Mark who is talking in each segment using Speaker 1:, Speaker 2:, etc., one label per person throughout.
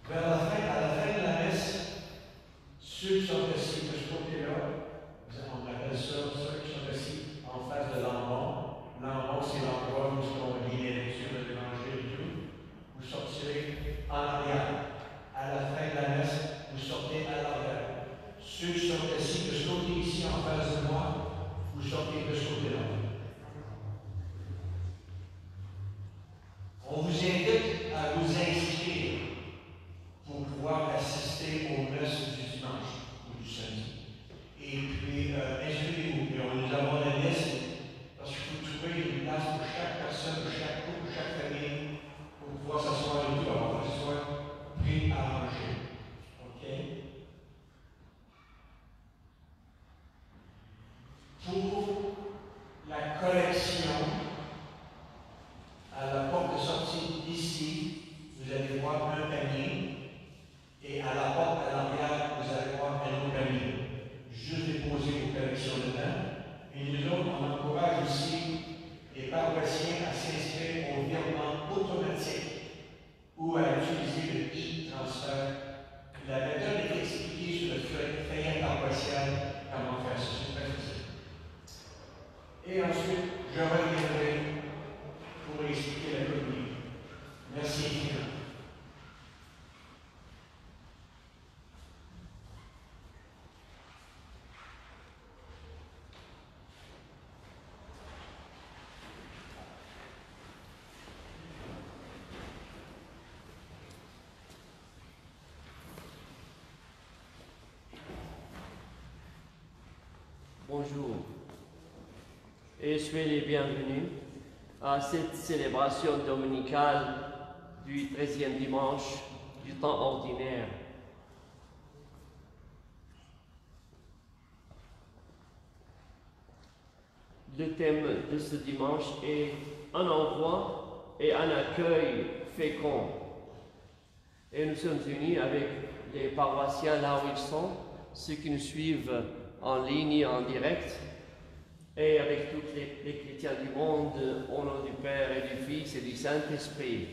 Speaker 1: À la fin de la messe, ceux qui sont assis de ce côté-là, on appelle ça ceux qui sont assis en face de l'ambon. L'ambon, c'est l'endroit où on lit les lectures de l'Évangile et tout. Vous sortirez en arrière. À la fin de la messe, vous sortez à l'arrière. Ceux qui sont assis de ce côté ici en face de moi, vous sortez de ce côté-là. On vous invite à vous inscrire pour pouvoir assister aux messes du dimanche ou du samedi. Et puis, inscrivez-vous. Et nous avons la liste, parce qu'il faut trouver une place pour chaque personne, pour chaque couple, pour chaque famille, pour pouvoir s'asseoir et tout, avant que ce soit pris à manger. OK? Pour la collection, à la porte de sortie d'ici, vous allez voir un panier. Et à la porte à l'arrière, vous allez voir un autre panier. Juste déposer vos collections dedans. Et nous autres, on encourage aussi les paroissiens à s'inscrire au virement automatique ou à utiliser le e-transfert. La méthode est expliquée sur le feuillet paroissial, comment faire ça. C'est très facile. Et ensuite, je reviendrai pour expliquer la communion. Merci infiniment.
Speaker 2: Bonjour et soyez les bienvenus à cette célébration dominicale du 13e dimanche du temps ordinaire. Le thème de ce dimanche est un envoi et un accueil fécond. Et nous sommes unis avec les paroissiens là où ils sont, ceux qui nous suivent en ligne, en direct, et avec tous les chrétiens du monde, au nom du Père et du Fils et du Saint-Esprit.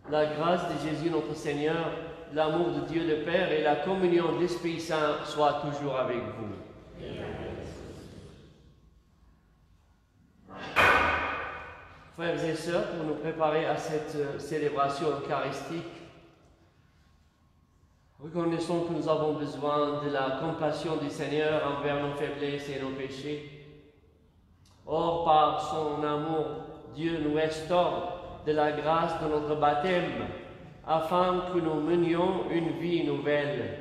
Speaker 2: La grâce de Jésus notre Seigneur, l'amour de Dieu le Père et la communion de l'Esprit Saint soient toujours avec vous. Frères et sœurs, pour nous préparer à cette célébration eucharistique, reconnaissons que nous avons besoin de la compassion du Seigneur envers nos faiblesses et nos péchés. Or, par son amour, Dieu nous restaure de la grâce de notre baptême, afin que nous menions une vie nouvelle.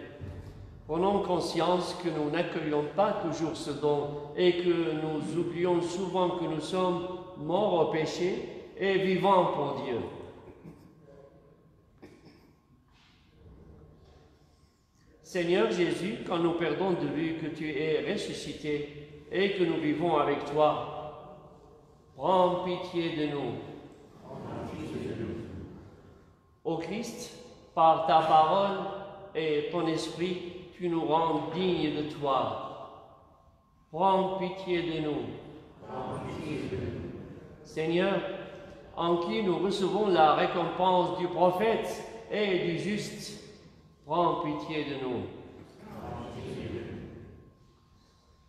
Speaker 2: Prenons conscience que nous n'accueillons pas toujours ce don et que nous oublions souvent que nous sommes morts au péché et vivants pour Dieu. Seigneur Jésus, quand nous perdons de vue que tu es ressuscité et que nous vivons avec toi, prends pitié de nous. Ô Christ, par ta parole et ton esprit, tu nous rends dignes de toi. Prends pitié de nous. Seigneur, en qui nous recevons la récompense du prophète et du juste, prends pitié de nous.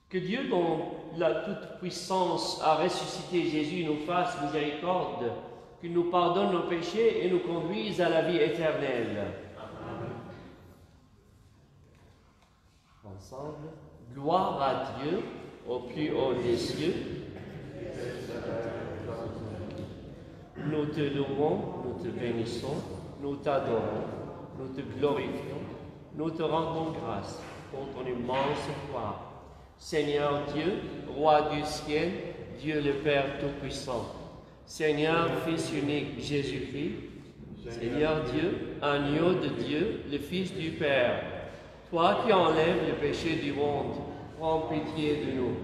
Speaker 2: Que Dieu, dont la toute-puissance a ressuscité Jésus, nous fasse miséricorde, qu'il nous pardonne nos péchés et nous conduise à la vie éternelle. Ensemble, gloire à Dieu au plus haut des cieux. Nous te louons, nous te bénissons, nous t'adorons, nous te glorifions, nous te rendons grâce pour ton immense gloire. Seigneur Dieu, Roi du ciel, Dieu le Père Tout-Puissant, Seigneur Fils unique Jésus-Christ, Seigneur Dieu, agneau de Dieu, le Fils du Père, toi qui enlèves le péché du monde, prends pitié de nous.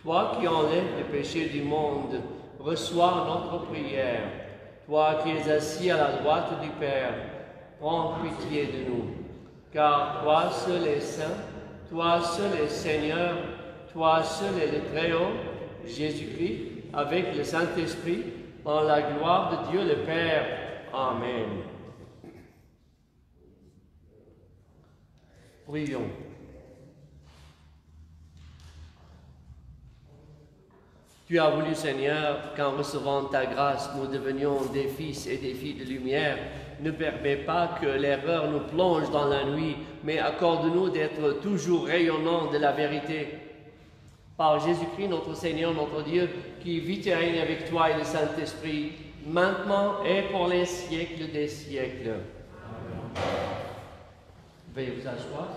Speaker 2: Toi qui enlèves le péché du monde, reçois notre prière. Toi qui es assis à la droite du Père, prends pitié de nous. Car toi seul es saint, toi seul es Seigneur, toi seul es le Très-Haut, Jésus-Christ, avec le Saint-Esprit, dans la gloire de Dieu le Père. Amen. Prions. Tu as voulu, Seigneur, qu'en recevant ta grâce, nous devenions des fils et des filles de lumière. Ne permets pas que l'erreur nous plonge dans la nuit, mais accorde-nous d'être toujours rayonnants de la vérité. Par Jésus-Christ, notre Seigneur, notre Dieu, qui vit et règne avec toi et le Saint-Esprit, maintenant et pour les siècles des siècles. Amen. Veuillez vous asseoir.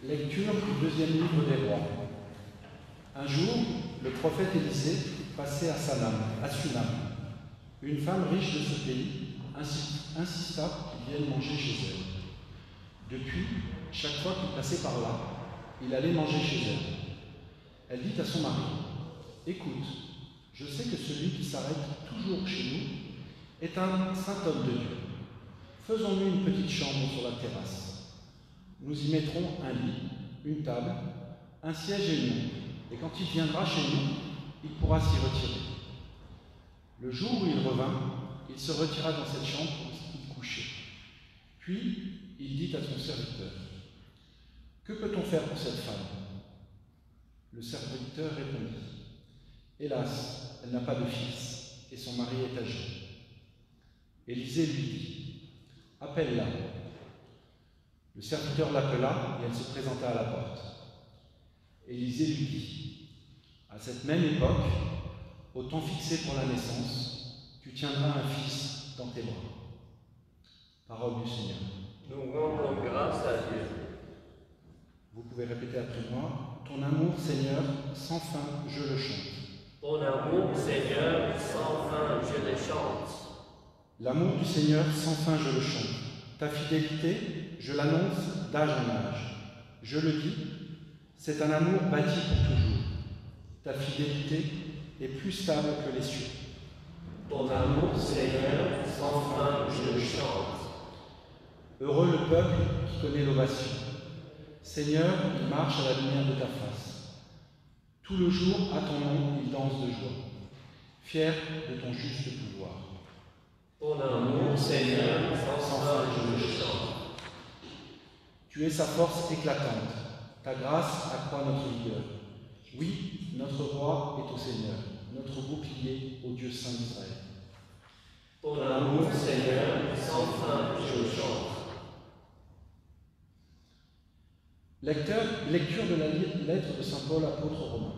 Speaker 3: Lecture du deuxième livre des rois. Un jour, le prophète Élisée passait à Sunam. Une femme riche de ce pays insista qu'il vienne manger chez elle. Depuis, chaque fois qu'il passait par là, il allait manger chez elle. Elle dit à son mari, « Écoute, je sais que celui qui s'arrête toujours chez nous est un saint homme de Dieu. Faisons-lui une petite chambre sur la terrasse. Nous y mettrons un lit, une table, un siège et une lampe. Et quand il viendra chez nous, il pourra s'y retirer. » Le jour où il revint, il se retira dans cette chambre où il couchait. Puis, il dit à son serviteur, « Que peut-on faire pour cette femme ?» Le serviteur répondit, « Hélas, elle n'a pas de fils, et son mari est âgé. » Élisée lui dit, « Appelle-la. » Le serviteur l'appela et elle se présenta à la porte. Élisée lui dit, « À cette même époque, au temps fixé pour la naissance, tu tiendras un fils dans tes bras. » Parole du Seigneur.
Speaker 2: Nous rendons grâce à Dieu.
Speaker 3: Vous pouvez répéter après moi. Ton amour, Seigneur, sans fin, je le chante.
Speaker 2: Ton amour, Seigneur, sans fin, je le chante.
Speaker 3: L'amour du Seigneur, sans fin, je le chante. Ta fidélité, je l'annonce d'âge en âge. Je le dis, c'est un amour bâti pour toujours. Ta fidélité est plus stable que les cieux.
Speaker 2: Ton amour, Seigneur, sans fin, je le chante.
Speaker 3: Heureux le peuple qui connaît l'ovation. Seigneur, il marche à la lumière de ta face. Tout le jour, à ton nom, il danse de joie, fier de ton juste pouvoir.
Speaker 2: Ton amour, Seigneur, sans fin, je le chante.
Speaker 3: Tu es sa force éclatante. Ta grâce accroît notre vigueur. Oui, notre roi est au Seigneur, notre bouclier au Dieu saint d'Israël.
Speaker 2: Ton amour, Seigneur, sans fin, je le chante.
Speaker 3: Lecture de la lettre de saint Paul, apôtre romain.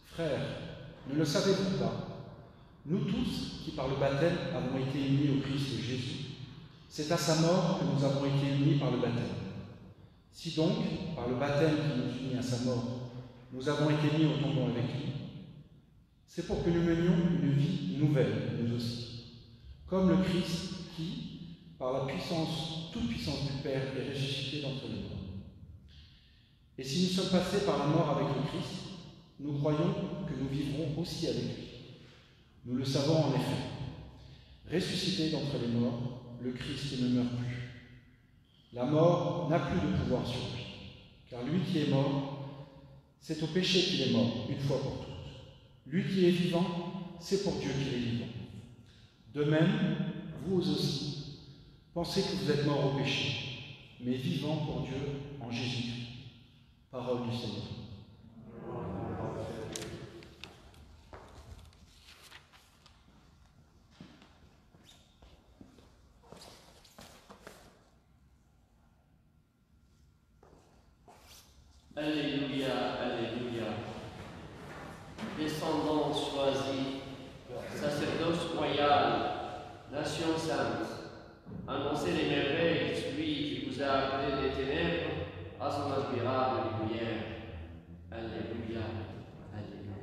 Speaker 3: Frères, ne le savez-vous pas? Nous tous, qui par le baptême avons été unis au Christ Jésus, c'est à sa mort que nous avons été unis par le baptême. Si donc, par le baptême qui nous unit à sa mort, nous avons été mis au tombeau avec lui, c'est pour que nous menions une vie nouvelle, nous aussi, comme le Christ qui, par la puissance, toute puissance du Père, est ressuscité d'entre les morts. Et si nous sommes passés par la mort avec le Christ, nous croyons que nous vivrons aussi avec lui. Nous le savons en effet. Ressuscité d'entre les morts, le Christ ne meurt plus. La mort n'a plus de pouvoir sur lui, car lui qui est mort, c'est au péché qu'il est mort, une fois pour toutes. Lui qui est vivant, c'est pour Dieu qu'il est vivant. De même, vous aussi, pensez que vous êtes morts au péché, mais vivants pour Dieu en Jésus-Christ. Parole du Seigneur.
Speaker 2: Alléluia, alléluia. Descendants choisis, sacerdoce royal, nation sainte, annoncez les merveilles de celui qui vous a appelé des ténèbres à son admirable lumière. Alléluia, alléluia.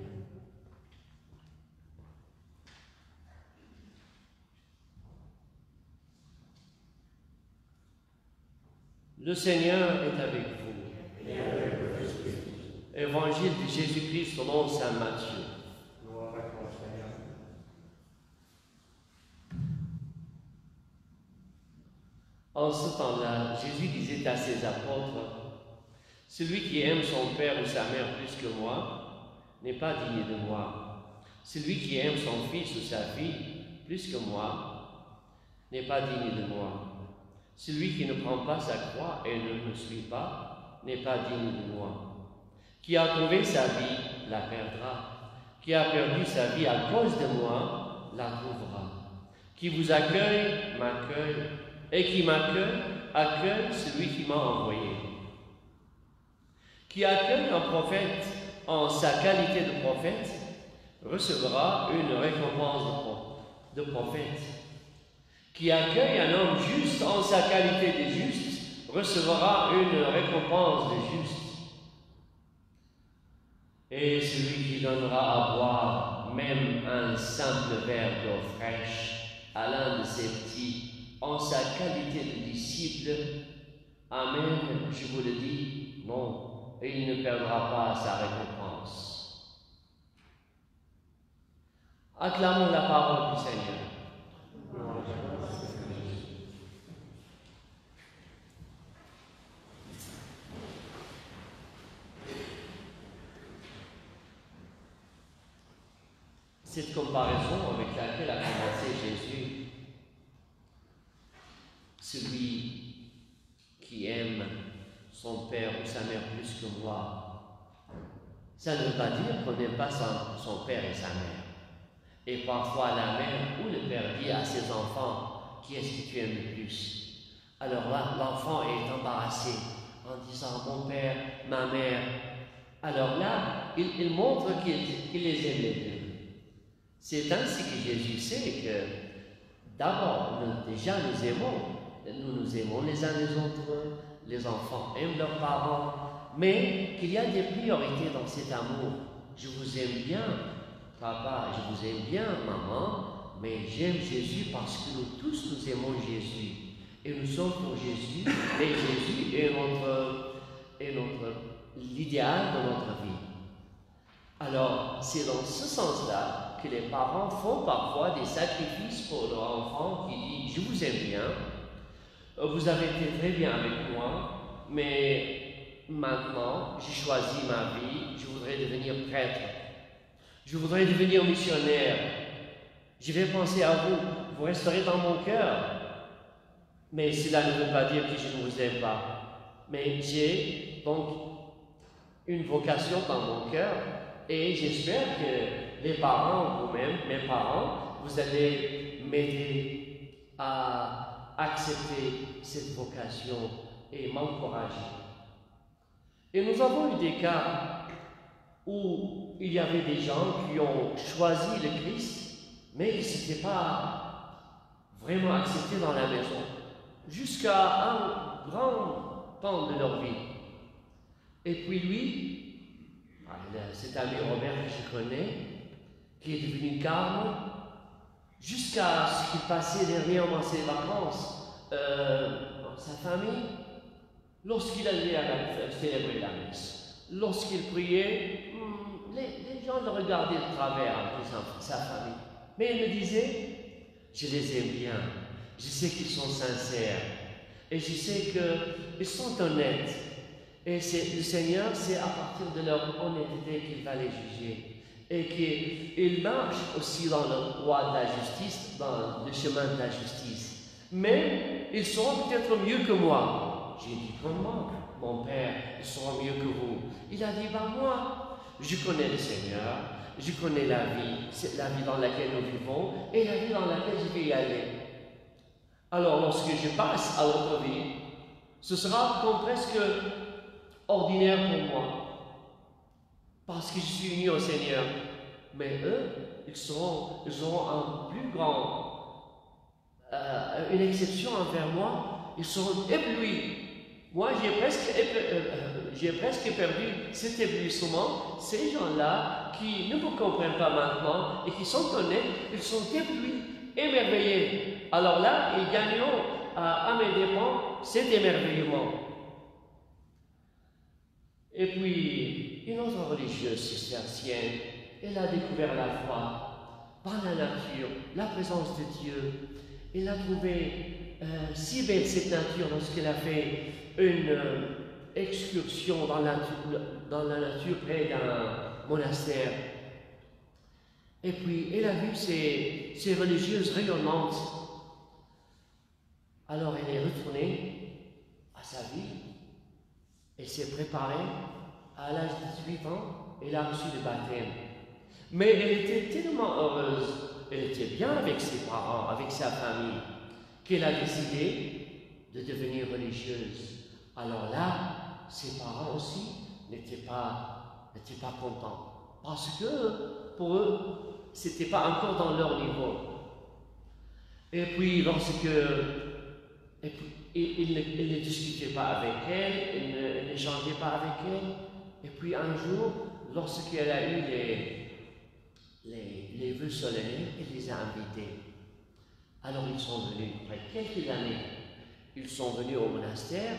Speaker 2: Le Seigneur est avec vous. Et avec votre esprit. Évangile de Jésus-Christ selon saint Matthieu.
Speaker 1: Gloire à toi, Seigneur.
Speaker 2: En ce temps-là, Jésus disait à ses apôtres, « Celui qui aime son père ou sa mère plus que moi n'est pas digne de moi. Celui qui aime son fils ou sa fille plus que moi n'est pas digne de moi. Celui qui ne prend pas sa croix et ne me suit pas n'est pas digne de moi. Qui a trouvé sa vie la perdra. Qui a perdu sa vie à cause de moi la trouvera. Qui vous accueille m'accueille, et qui m'accueille accueille celui qui m'a envoyé. Qui accueille un prophète en sa qualité de prophète recevra une récompense de prophète. Qui accueille un homme juste en sa qualité de juste recevra une récompense de juste. Et celui qui donnera à boire même un simple verre d'eau fraîche à l'un de ses petits en sa qualité de disciple, amen, je vous le dis, non, et il ne perdra pas sa récompense. Acclamons la parole du Seigneur. Cette comparaison avec laquelle a commencé Jésus, celui qui aime son père ou sa mère plus que moi, ça ne veut pas dire qu'on n'aime pas son père et sa mère. Et parfois la mère ou le père dit à ses enfants, qui est-ce que tu aimes le plus? Alors là, l'enfant est embarrassé en disant, mon père, ma mère. Alors là, il montre qu'il les aime les deux. C'est ainsi que Jésus sait que d'abord, déjà nous aimons les uns les autres, les enfants aiment leurs parents, mais qu'il y a des priorités dans cet amour. Je vous aime bien, papa, je vous aime bien, maman, mais j'aime Jésus parce que nous tous nous aimons Jésus. Et nous sommes pour Jésus, et Jésus est l'idéal de notre vie. Alors, c'est dans ce sens-là que les parents font parfois des sacrifices pour leur enfant qui dit « Je vous aime bien, vous avez été très bien avec moi, mais maintenant, j'ai choisi ma vie, je voudrais devenir prêtre, je voudrais devenir missionnaire, je vais penser à vous, vous resterez dans mon cœur. Mais cela ne veut pas dire que je ne vous aime pas. Mais j'ai donc une vocation dans mon cœur et j'espère que les parents, vous-même, mes parents, vous allez m'aider à accepter cette vocation et m'encourager. Et nous avons eu des cas où il y avait des gens qui ont choisi le Christ, mais qui ne s'étaient pas vraiment acceptés dans la maison, jusqu'à un grand temps de leur vie. Et puis lui, cet ami Robert que je connais, qui est devenu carme, jusqu'à ce qu'il passait dernièrement ses vacances dans sa famille, lorsqu'il allait célébrer la messe, lorsqu'il priait, les gens le regardaient de travers en disant sa famille. Mais il me disait, je les aime bien, je sais qu'ils sont sincères, et je sais qu'ils sont honnêtes. Et le Seigneur, c'est à partir de leur honnêteté qu'il va les juger. Et qu'ils marchent aussi dans le droit de la justice, dans le chemin de la justice. Mais ils seront peut-être mieux que moi. J'ai dit, comment, mon Père, ils seront mieux que vous? Il a dit, moi, je connais le Seigneur, je connais la vie dans laquelle nous vivons, et la vie dans laquelle je vais y aller. Alors, lorsque je passe à l'autre vie, ce sera comme presque ordinaire pour moi, parce que je suis uni au Seigneur. Mais eux, ils auront un plus grand, une exception envers moi. Ils seront éblouis. Moi, j'ai presque perdu cet éblouissement. Ces gens-là qui ne me comprennent pas maintenant et qui sont honnêtes, ils sont éblouis, émerveillés. Alors là, ils gagneront à mes dépens cet émerveillement. Et puis, une autre religieuse cistercienne, elle a découvert la foi par la nature, la présence de Dieu. Elle a trouvé si belle cette nature lorsqu'elle a fait une excursion dans la nature près d'un monastère. Et puis, elle a vu ces religieuses rayonnantes. Alors, elle est retournée à sa vie. Elle s'est préparée. À l'âge de 18 ans, elle a reçu le baptême. Mais elle était tellement heureuse, elle était bien avec ses parents, avec sa famille, qu'elle a décidé de devenir religieuse. Alors là, ses parents aussi n'étaient pas contents. Parce que, pour eux, ce n'était pas encore dans leur niveau. Et puis, lorsque il ne discutait pas avec elle, il n'échangeait pas avec elle. Et puis un jour, lorsqu'elle a eu les vœux solennels, elle les a invités. Alors ils sont venus, après quelques années, ils sont venus au monastère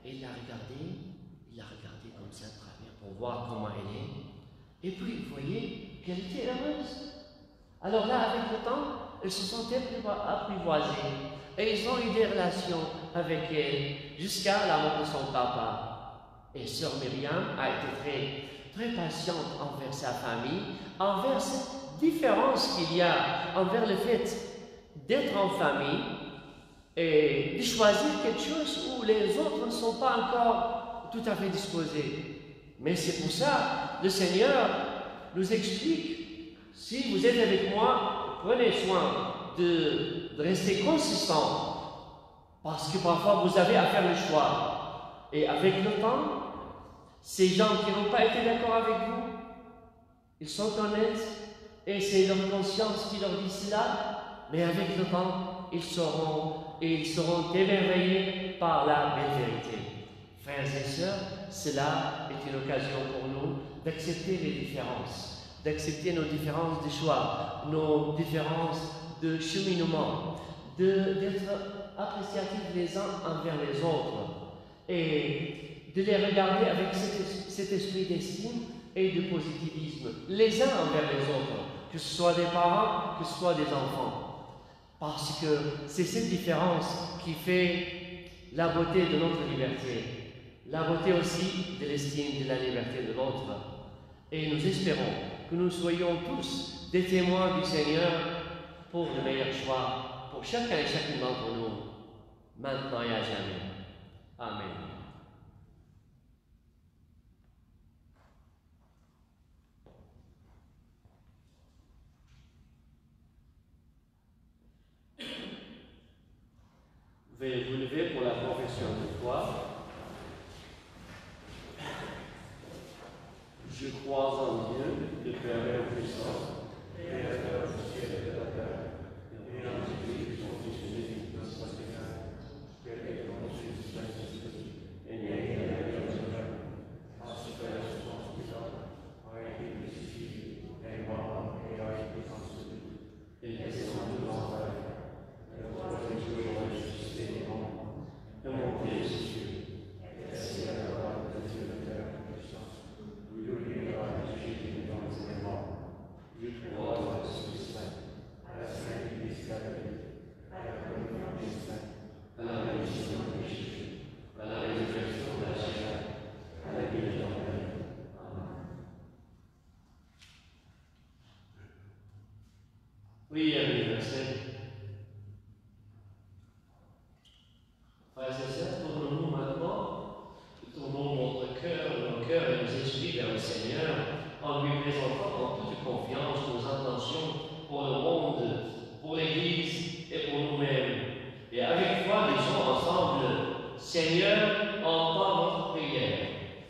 Speaker 2: et il l'a regardé comme ça, très bien, pour voir comment elle est. Et puis, vous voyez qu'elle était heureuse. Alors là, avec le temps, elle se sentait apprivoisée. Et ils ont eu des relations avec elle jusqu'à la mort de son papa. Et sœur Myriam a été très patiente envers sa famille, envers cette différence qu'il y a, envers le fait d'être en famille et de choisir quelque chose où les autres ne sont pas encore tout à fait disposés. Mais c'est pour ça, le Seigneur nous explique, si vous êtes avec moi, prenez soin de rester consistant, parce que parfois vous avez à faire le choix. Et avec le temps, ces gens qui n'ont pas été d'accord avec vous, ils sont honnêtes et c'est leur conscience qui leur dit cela, mais avec le temps, ils seront émerveillés par la belle vérité. Frères et sœurs, cela est une occasion pour nous d'accepter les différences, d'accepter nos différences de choix, nos différences de cheminement, d'être appréciatifs les uns envers les autres et de les regarder avec cet esprit d'estime et de positivisme, les uns envers les autres, que ce soit des parents, que ce soit des enfants. Parce que c'est cette différence qui fait la beauté de notre liberté, la beauté aussi de l'estime de la liberté de l'autre. Et nous espérons que nous soyons tous des témoins du Seigneur pour le meilleur choix, pour chacun et chacune d'entre nous, maintenant et à jamais. Amen. Veuillez vous lever pour la profession de foi. Je crois en Dieu, le Père puissant, Créateur du ciel et de la terre, et en Jésus, son Fils unique, notre Seigneur, qui est conçu du Saint-Esprit, et né de la Vierge Marie, a souffert sous son puissant, a été crucifié, est mort et a été consumé. Il est descendu dans l'enfer, le troisième jour il a ressuscité des morts, est monté aux cieux, et assis à la droite de Dieu le Père puissant. Je crois à l'Esprit Saint, à la Sainte Église catholique, à la communion des saints, à la rémission des péchés, à la résurrection de la chair, à la vie éternelle. Amen. Prière universelle. Frères et sœurs, tournons-nous maintenant, tournons notre cœur, nos cœurs et nos esprits vers le Seigneur, en lui présentant en toute confiance nos intentions pour le monde, pour l'Église et pour nous-mêmes. Et avec foi, disons ensemble, Seigneur, entends notre prière.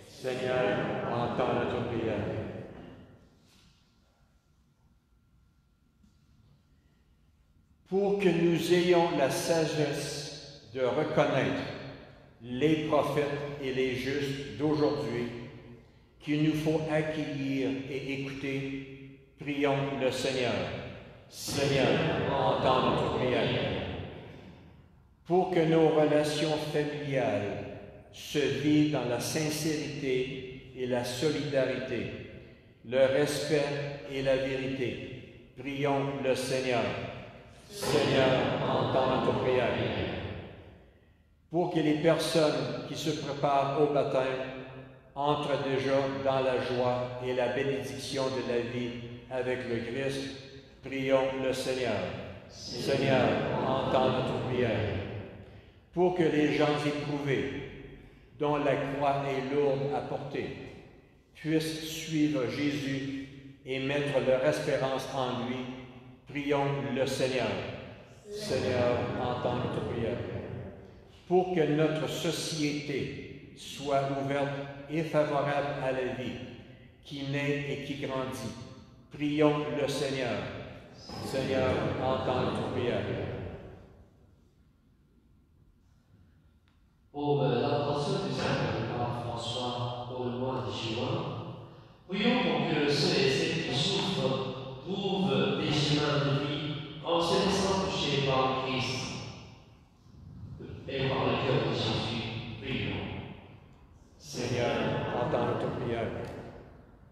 Speaker 3: Seigneur, entends notre prière. Pour que nous ayons la sagesse de reconnaître les prophètes et les justes d'aujourd'hui, qu'il nous faut accueillir et écouter, prions le Seigneur. Seigneur, entends notre prière. Pour que nos relations familiales se vivent dans la sincérité et la solidarité, le respect et la vérité, prions le Seigneur. Seigneur, entends notre prière. Pour que les personnes qui se préparent au baptême entrent déjà dans la joie et la bénédiction de la vie
Speaker 4: avec le Christ, prions le Seigneur. Seigneur, entends notre prière. Pour que les gens éprouvés, dont la croix est lourde à porter, puissent suivre Jésus et mettre leur espérance en lui, prions le Seigneur. Seigneur, entends notre prière. Pour que notre société soit ouverte et favorable à la vie, qui naît et qui grandit, prions le Seigneur. Seigneur, entends notre prière.
Speaker 2: Pour l'intention du Saint-Cardinal François pour le mois de juin, prions pour que ceux et celles qui souffrent trouvent des chemins de vie en se laissant toucher par le Christ et par le cœur de Jésus. Prions.
Speaker 4: Seigneur, entends notre prière.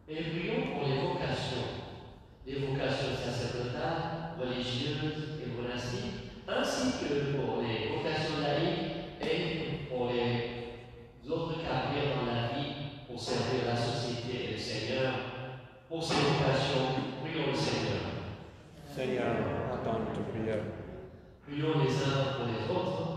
Speaker 2: Et prions pour les vocations sacerdotales, religieuses et monastiques, ainsi que pour les vocations laïques et pour les autres carrières dans la vie pour servir la société et le Seigneur. Pour ces vocations, prions le Seigneur.
Speaker 4: Seigneur, entends notre prière.
Speaker 2: Prions les uns pour les autres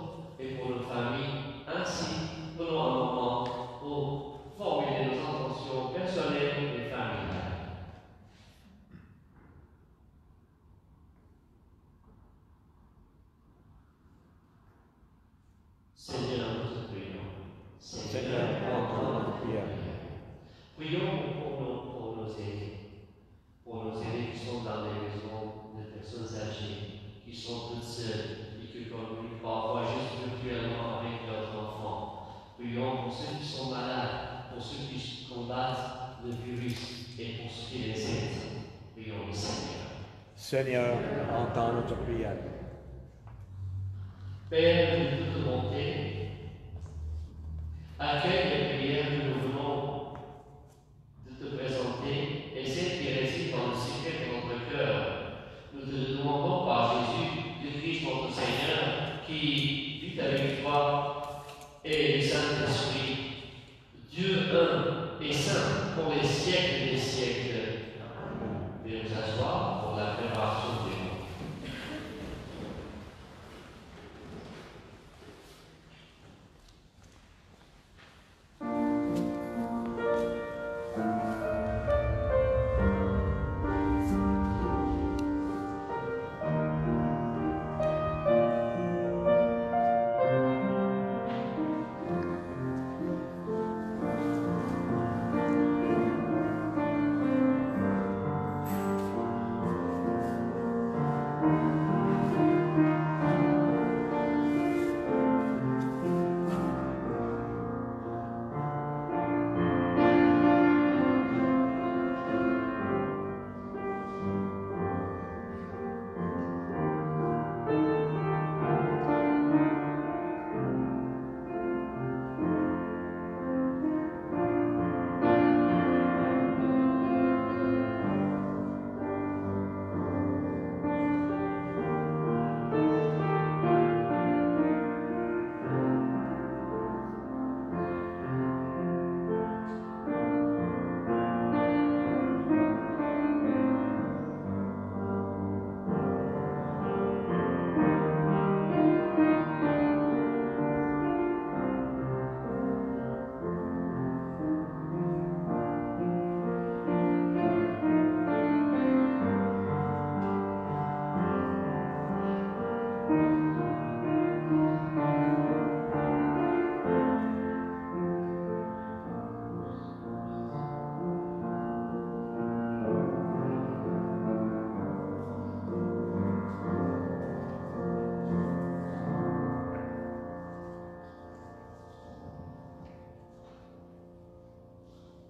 Speaker 2: et pour nos familles. Ainsi, prenons un moment pour formuler nos intentions personnelles et familiales. Seigneur, nous te prions.
Speaker 4: Seigneur, entends notre prière.
Speaker 2: Prions pour nos aînés qui sont dans les maisons de personnes âgées, qui sont toutes seules et qui communiquent parfois juste virtuellement avec leurs enfants. Prions pour ceux qui sont malades, pour ceux qui combattent le virus et pour ceux qui les aident. Prions le Seigneur.
Speaker 4: Seigneur, entends notre prière.
Speaker 2: Père de toute bonté, accueille les prières que nous venons de te présenter et celles qui résident dans le secret de notre cœur. Nous te demandons par Jésus, le Christ notre Seigneur, qui vit avec toi et le Saint-Esprit, Dieu un et saint pour les siècles des siècles. Veuillez nous asseoir pour la préparation du monde.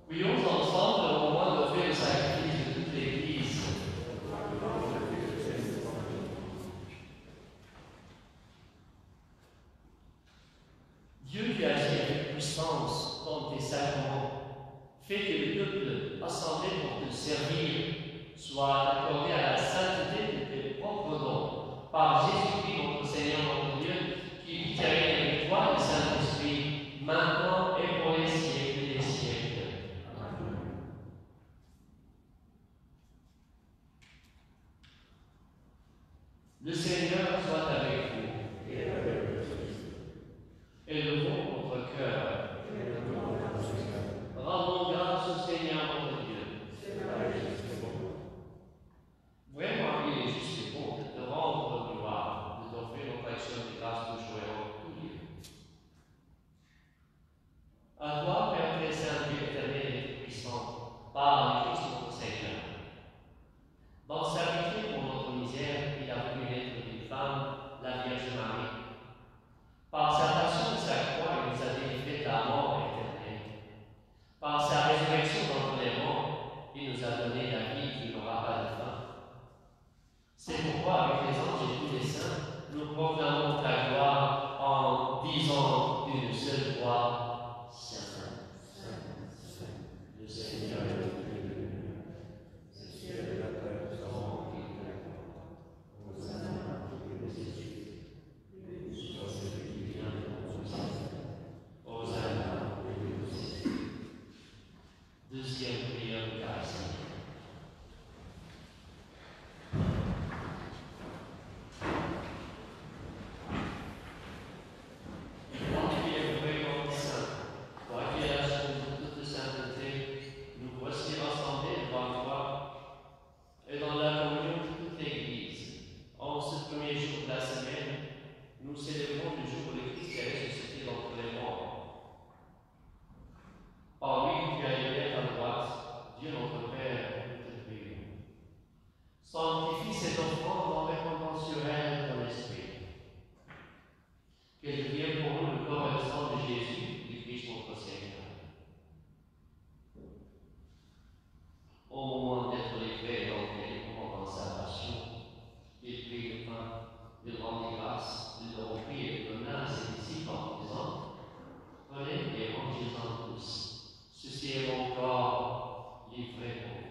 Speaker 2: Prions ensemble au moment d'offrir le sacrifice de toute l'Église. Dieu qui agit avec puissance dans tes sacrements, fait que le peuple assemblé pour te servir soit accordé à la sainteté de tes propres dons. Par Jésus-Christ, notre Seigneur, notre Dieu, qui vit et règne avec toi, le Saint-Esprit, maintenant et pour les siècles des siècles. Le Seigneur soit avec vous.
Speaker 4: et avec le
Speaker 2: Élevons notre cœur. Rendons grâce au Seigneur notre Dieu. Vraiment, il est juste et bon de te rendre gloire, de t'offrir notre action de grâce toujours et en tout lieu. À toi, Père très saint, Dieu éternel et tout-puissant, par le Christ notre Seigneur. Dans sa pitié pour notre misère, il a voulu naître d'une femme, la Vierge Marie. Par sa passion et sa croix, il nous a délivrés de la mort éternelle. Par sa résurrection d'entre les morts, il nous a donné la vie qui n'aura pas de fin. C'est pourquoi, avec les anges et tous les saints, nous proclamons ta gloire en disant d'une seule voix, Saint, Saint, Saint, le Seigneur est Dieu. Le ciel et la terre sont remplis de ta gloire. Hosanna dans les cieux. Béni soit celui qui vient de ton Seigneur. Hosanna dans les cieux. Deuxième prière de l'Eucharistie. Sanctifie cette offrande en répandant sur elle ton esprit. Qu'elle devienne pour nous le corps et le sang de Jésus, du Christ notre Seigneur. Au moment d'être livré et d'entrer dans sa passion, il prit le pain, il rendit grâce, il le rompit et le donna à ses disciples en disant, prenez et mangez-en tous. Ceci est mon corps livré pour vous.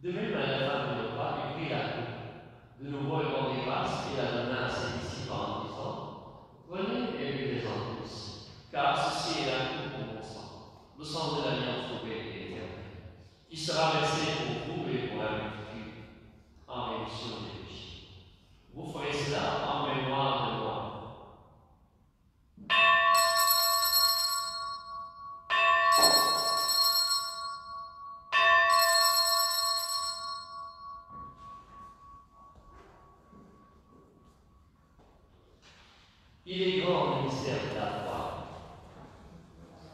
Speaker 2: De même, à la fin du repas, il prit la coupe. De nouveau, il rendit grâce et la donna à ses disciples en disant, prenez et buvez-en tous, car ceci est la coupe de mon sang, le sang de l'alliance nouvelle et éternelle, qui sera versé pour vous et pour la multitude, en rémission des péchés. Vous ferez cela en mémoire de moi. Il est grand le mystère de la foi.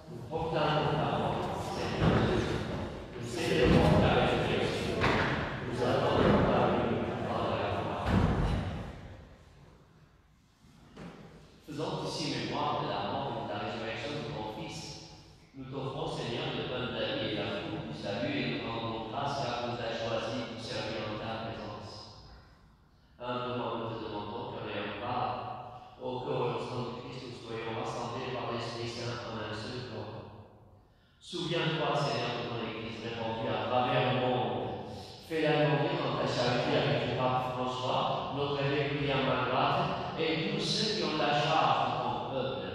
Speaker 2: Nous proclamons ta mort, Seigneur Jésus. Nous célébrons ta résurrection. Nous attendons ta venue dans la gloire. Faisons ici mémoire de la mort et de la résurrection de ton Fils. Nous t'offrons, Seigneur, le pain de la vie et la coupe du salut et nous rendons grâce car nous as choisi pour servir en ta présence. Humblement, nous te demandons qu'en ayant part au corps et au sang de Christ, nous soyons rassemblés par l'Esprit Saint en un seul corps. Souviens-toi, Seigneur, de ton Église répandue à travers le monde. Fais-la grandir dans ta charité avec le pape François, notre évêque William Margrat, et tous ceux qui ont la charge de ton peuple.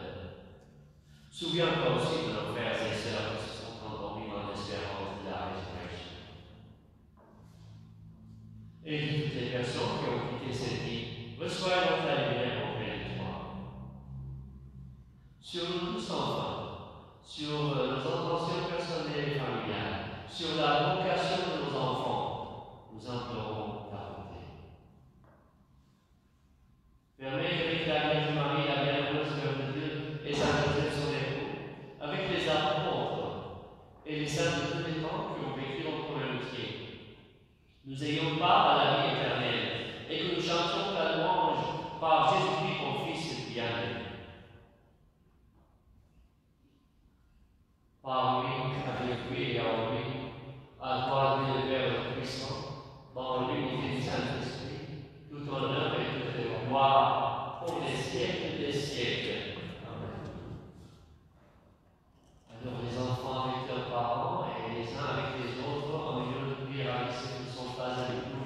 Speaker 2: Souviens-toi aussi de nos frères et sœurs qui se sont endormis dans l'espérance de la résurrection. Et de toutes les personnes qui ont quitté cette vie, reçois dans ta lumière auprès de toi. Sur nous tous enfin, sur nos intentions personnelles et familiales, sur la vocation de nos enfants, nous implorons ta bonté. Permets qu'avec la Vierge Marie, la bienheureuse Mère de Dieu, et Saint Joseph son époux, avec les apôtres et les saints de tous les temps qui ont vécu dans ton amitié, nous ayons part à la vie éternelle et que nous chantions ta louange par Jésus-Christ, ton Fils bien-aimé. Par lui, avec lui et en lui, à toi, Dieu le Père Tout-Puissant, dans l'unité du Saint-Esprit, tout honneur et toute gloire pour les siècles des siècles. Amen. Alors les enfants avec leurs parents et les uns avec les autres, en milieu de prière avec ceux qui ne sont pas avec nous,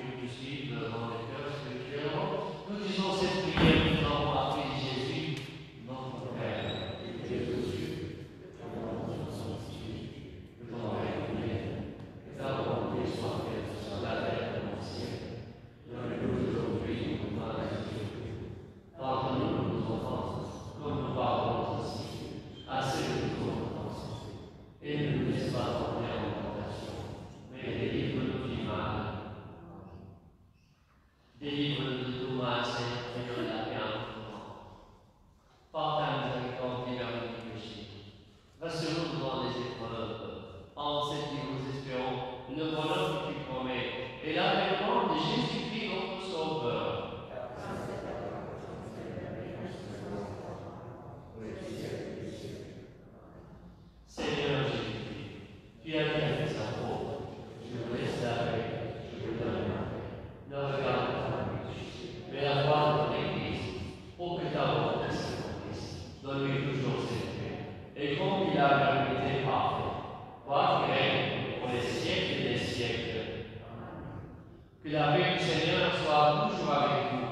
Speaker 2: Que la paix du Seigneur soit toujours avec vous.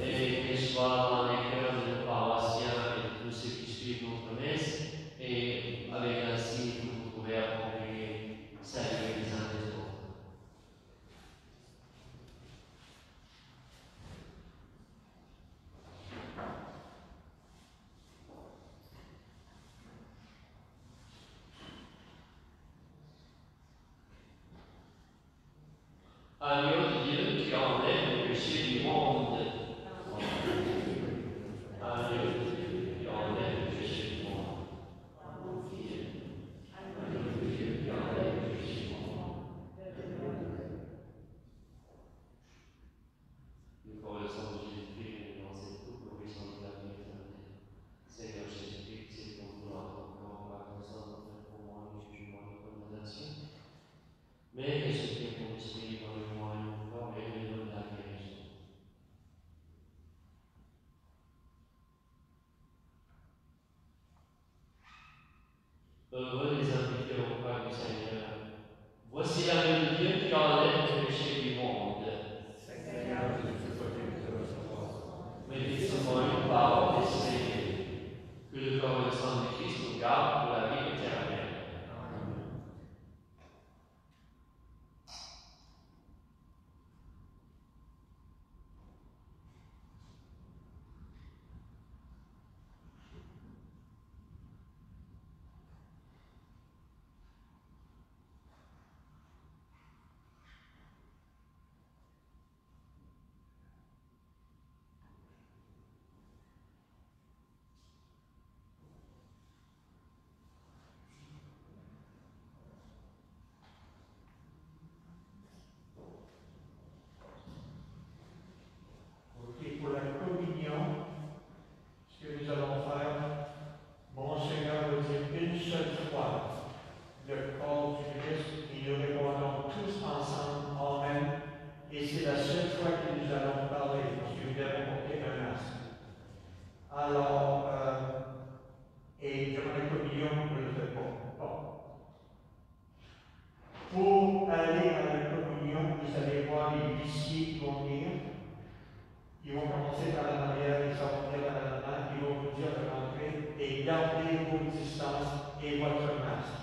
Speaker 2: Et qu'elle soit dans les cœurs de nos paroissiens et de tous ceux qui suivent notre messe. Et avec ainsi, vous vous trouvez à congréger, saluer les uns les autres. Agneau de Dieu qui enlève le péché du monde. Agneau de Dieu qui enlève le péché du monde. Agneau de Dieu qui enlève le péché du monde. Nous connaissons Jésus-Christ dans cette coupe, glorissons de la vie éternelle. Seigneur Jésus-Christ, c'est pour nous notre corps, par exemple, pour moi, le jugement de condamnation. Mais Jésus-Christ, pour l'esprit, dans le moi et le corps, et le nom de la guérison. Heureux les invités au repas du Seigneur. Voici l'agneau de Dieu qui enlève le péché du monde. Seigneur, méditez-moi une parole des Seigneurs. Que le corps et le sang de Christ nous garde pour la vie éternelle.
Speaker 1: Pour la communion, ce que nous allons faire, Monseigneur va dire une seule fois le corps du Christ et nous répondons tous ensemble Amen. Et c'est la seule fois que nous allons parler parce que nous devons porter un masque. Alors, et durant la communion, on ne le fait pas. Bon. Pour aller à la communion, vous allez voir les huissiers qui vont venir. Ils vont commencer par la barrière, ils vont venir par la main, ils vont vous dire de rentrer et garder vos distances et votre masque.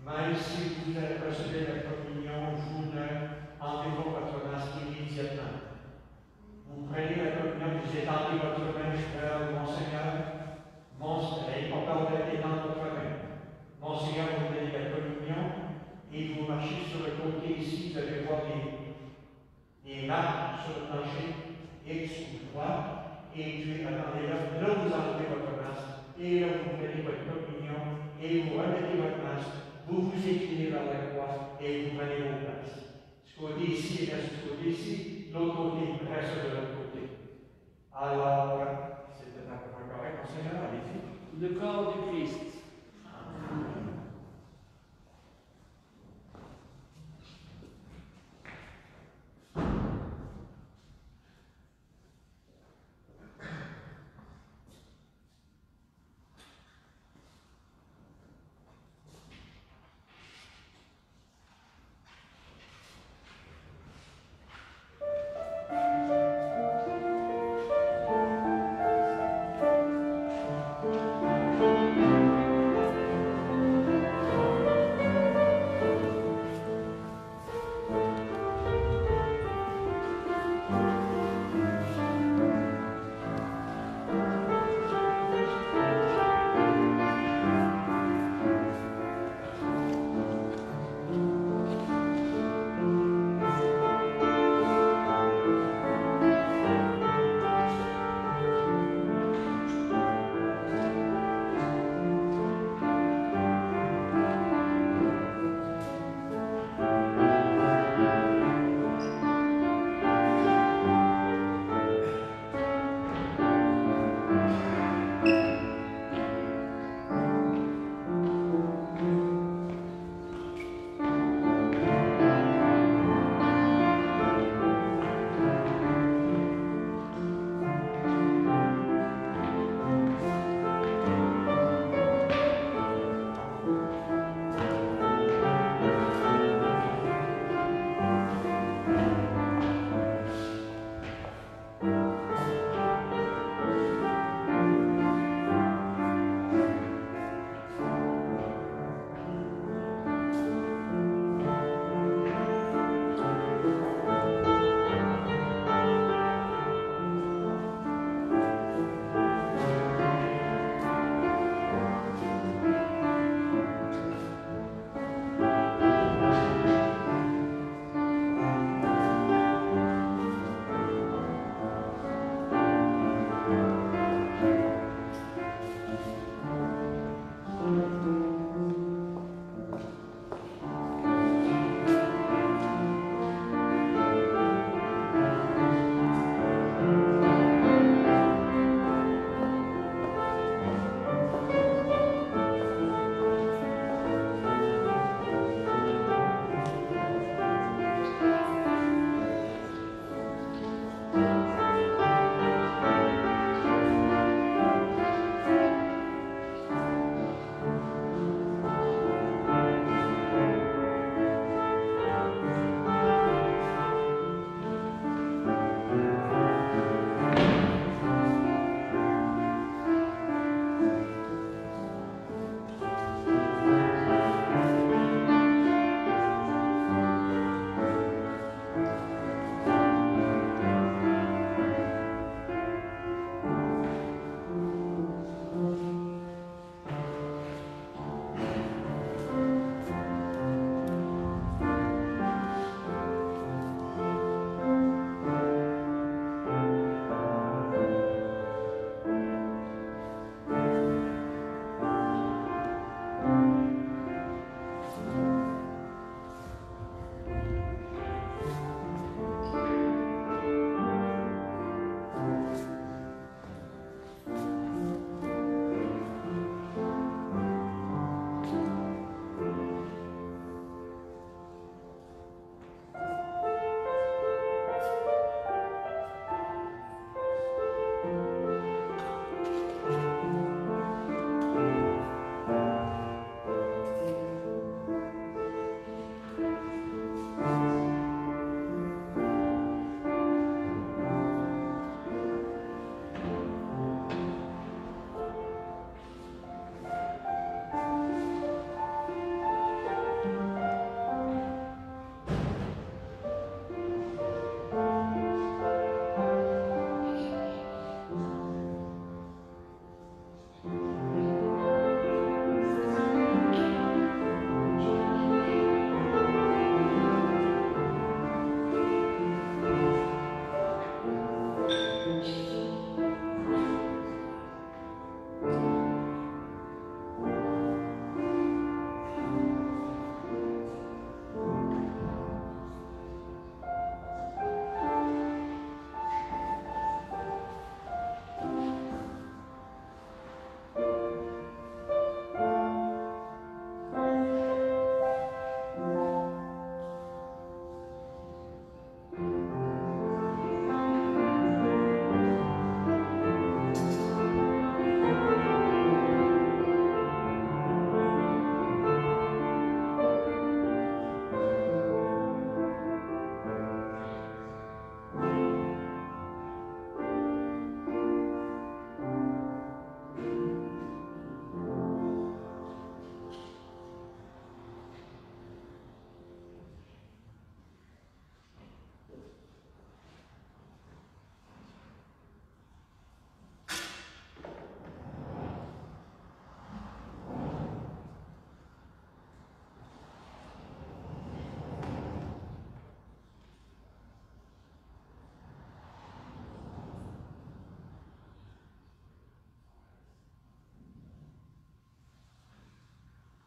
Speaker 1: Même si vous recevez la communion, vous enlevez votre masque immédiatement. Vous prenez la communion, vous étendez votre main vers Monseigneur. Monseigneur, on parle dans votre main. Monseigneur, vous donnez la communion et vous marchez sur le côté ici, vous allez voir les marques sur le plancher. X ou 3, et puis attendez là, vous enlevez votre masque, et là vous prenez votre communion, et vous remettez votre masque, vous vous inclinez vers la croix, et vous prenez vos places. Ce côté ici reste ce côté ici, l'autre côté reste de l'autre côté. Alors, c'est un peu correct, Monseigneur, allez-y.
Speaker 2: Le corps du Christ.
Speaker 1: Amen.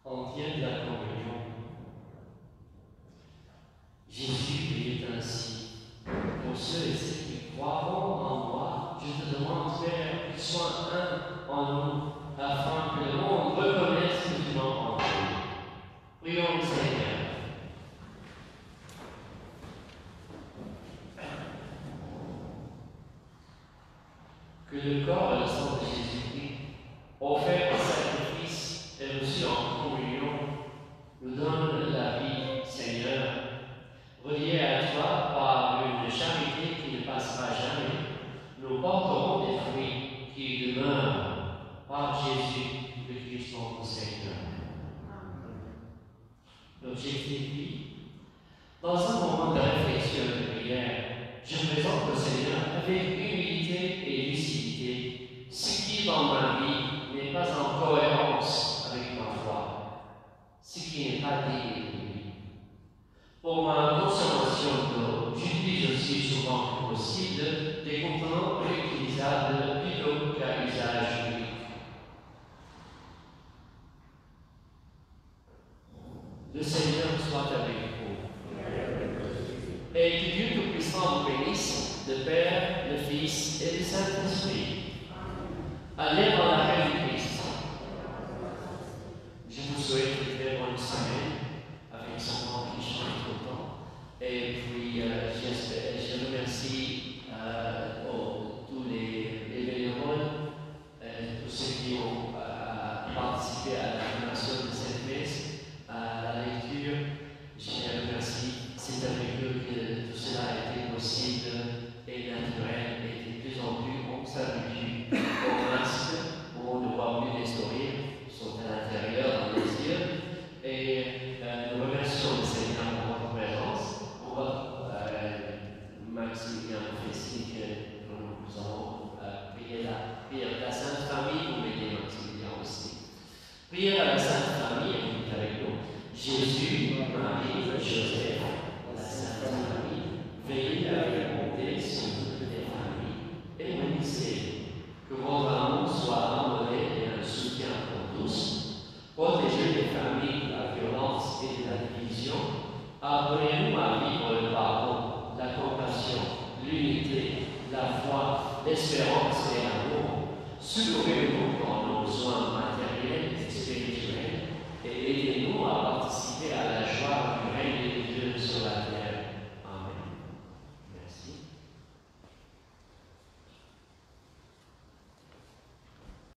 Speaker 2: en tient de la communion. Jésus priait ainsi. Pour ceux et celles qui croiront en moi, je te demande, Père, qu'ils soient un en nous, afin que le monde reconnaisse que tu m'as envoyé. Prions le Seigneur. Que le corps et le sang de Jésus-Christ, offert en sacrifice et reçu en communion, nous donne la vie, Seigneur, reliés à toi par une charité qui ne passera jamais. Nous porterons des fruits qui demeurent par Jésus, le Christ notre Seigneur. L'objectif vie. Dans un moment de réflexion et de prière, je présente au Seigneur avec humilité et lucidité ce qui dans ma vie n'est pas en cohérence avec ma foi, ce qui n'est pas digne de lui. Pour ma consommation d'eau, j'utilise aussi souvent que possible des contenants réutilisables plutôt qu'à usage unique. Le Seigneur soit avec vous. Et que Dieu Tout-Puissant vous bénisse, le Père, le Fils et le Saint-Esprit. Allez dans la paix du Christ. Je vous souhaite une très bonne semaine avec son nom qui change tout le temps. Et puis, je remercie tous les bénévoles, tous ceux qui ont participé à l'animation de cette messe, à la lecture. Je les remercie. C'est avec eux que tout cela a été possible et naturel, et de plus en plus on s'habitue au masque, où on ne voit plus les sourires, sont à l'intérieur, dans les yeux. Et nous remercions le Seigneur pour votre présence, pour votre Maximilien Fessi que nous avons prié la Sainte Famille, vous m'aidez Maximilien aussi. Priez à la Sainte Famille, vous êtes avec nous. Jésus, Marie, Joseph, la Sainte Famille, veillez à remonter sur toutes les familles et bénissez. Que votre amour soit envolé et un soutien pour tous. Protégez les familles de la violence et de la division. Apprenez-nous à vivre le pardon, la compassion, l'unité, la foi, l'espérance et l'amour. Secourez-nous dans nos besoins matériels et spirituels et aidez-nous à partir